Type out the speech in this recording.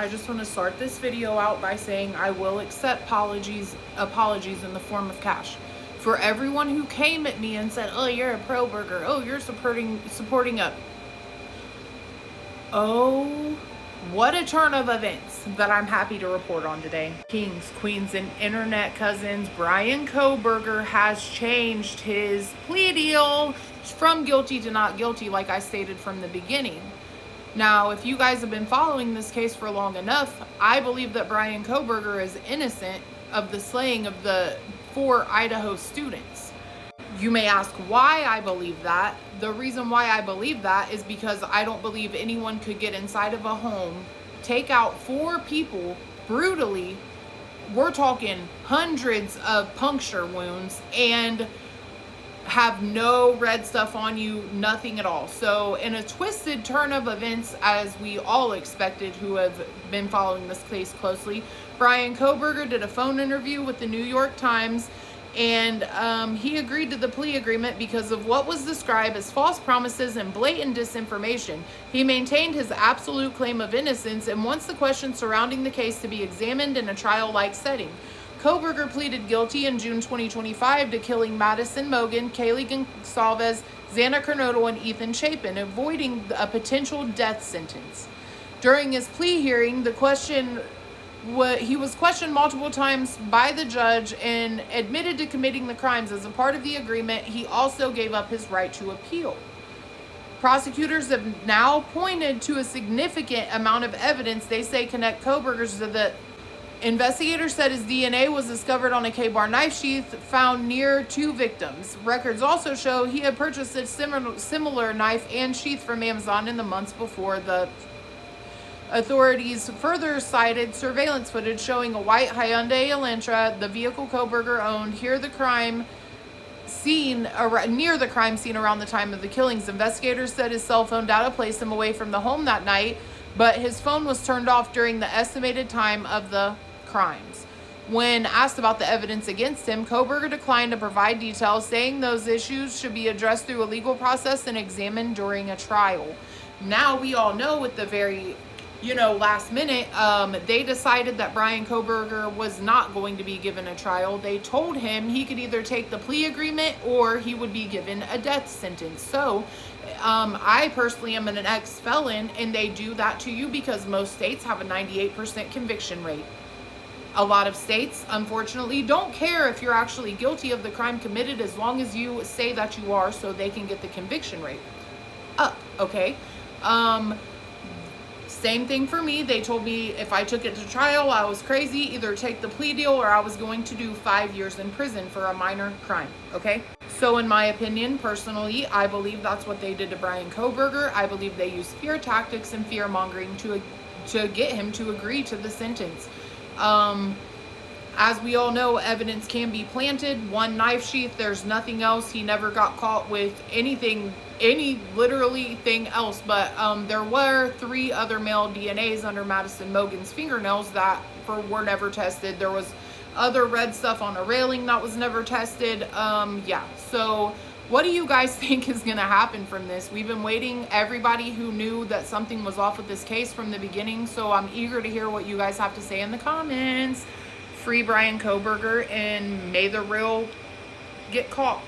I just want to start this video out by saying I will accept apologies in the form of cash. For everyone who came at me and said, oh, you're a pro-burger, oh, you're supporting a... Oh, what a turn of events that I'm happy to report on today. Kings, queens, and internet cousins, Bryan Kohberger has changed his plea deal from guilty to not guilty, like I stated from the beginning. Now, if you guys have been following this case for long enough, I believe that Bryan Kohberger is innocent of the slaying of the 4 Idaho students. You may ask why I believe that. The reason why I believe that is because I don't believe anyone could get inside of a home, take out 4 people brutally, we're talking hundreds of puncture wounds, and have no red stuff on you, nothing at all. So in a twisted turn of events, as we all expected who have been following this case closely, Bryan Kohberger did a phone interview with the New York Times, and he agreed to the plea agreement because of what was described as false promises and blatant disinformation. He maintained his absolute claim of innocence and wants the questions surrounding the case to be examined in a trial-like setting. Kohberger pleaded guilty in June 2025 to killing Madison Mogen, Kaylee Gonsalves, Xana Kernodle, and Ethan Chapin, avoiding a potential death sentence. During his plea hearing, he was questioned multiple times by the judge and admitted to committing the crimes. As a part of the agreement, he also gave up his right to appeal. Prosecutors have now pointed to a significant amount of evidence they say connect Kohberger's to the... Investigators said his DNA was discovered on a K-bar knife sheath found near 2 victims. Records also show he had purchased a similar knife and sheath from Amazon in the months before. The authorities further cited surveillance footage showing a white Hyundai Elantra, the vehicle Kohberger owned, near the crime scene around the time of the killings. Investigators said his cell phone data placed him away from the home that night, but his phone was turned off during the estimated time of the crimes. When asked about the evidence against him, Kohberger declined to provide details, saying those issues should be addressed through a legal process and examined during a trial. Now we all know at the very, last minute, they decided that Bryan Kohberger was not going to be given a trial. They told him he could either take the plea agreement or he would be given a death sentence. So I personally am an ex-felon, and they do that to you because most states have a 98% conviction rate. A lot of states, unfortunately, don't care if you're actually guilty of the crime committed as long as you say that you are, so they can get the conviction rate up, okay? Same thing for me. They told me if I took it to trial, I was crazy, either take the plea deal or I was going to do 5 years in prison for a minor crime, okay? So in my opinion, personally, I believe that's what they did to Bryan Kohberger. I believe they used fear tactics and fear mongering to get him to agree to the sentence. As we all know, evidence can be planted. 1 knife sheath, there's nothing else. He never got caught with literally thing else, but there were 3 other male DNAs under Madison Mogen's fingernails that were never tested. There was other red stuff on a railing that was never tested. Yeah, so what do you guys think is going to happen from this? We've been waiting, everybody who knew that something was off with this case from the beginning, so I'm eager to hear what you guys have to say in the comments. Free Bryan Kohberger, and may the real get caught.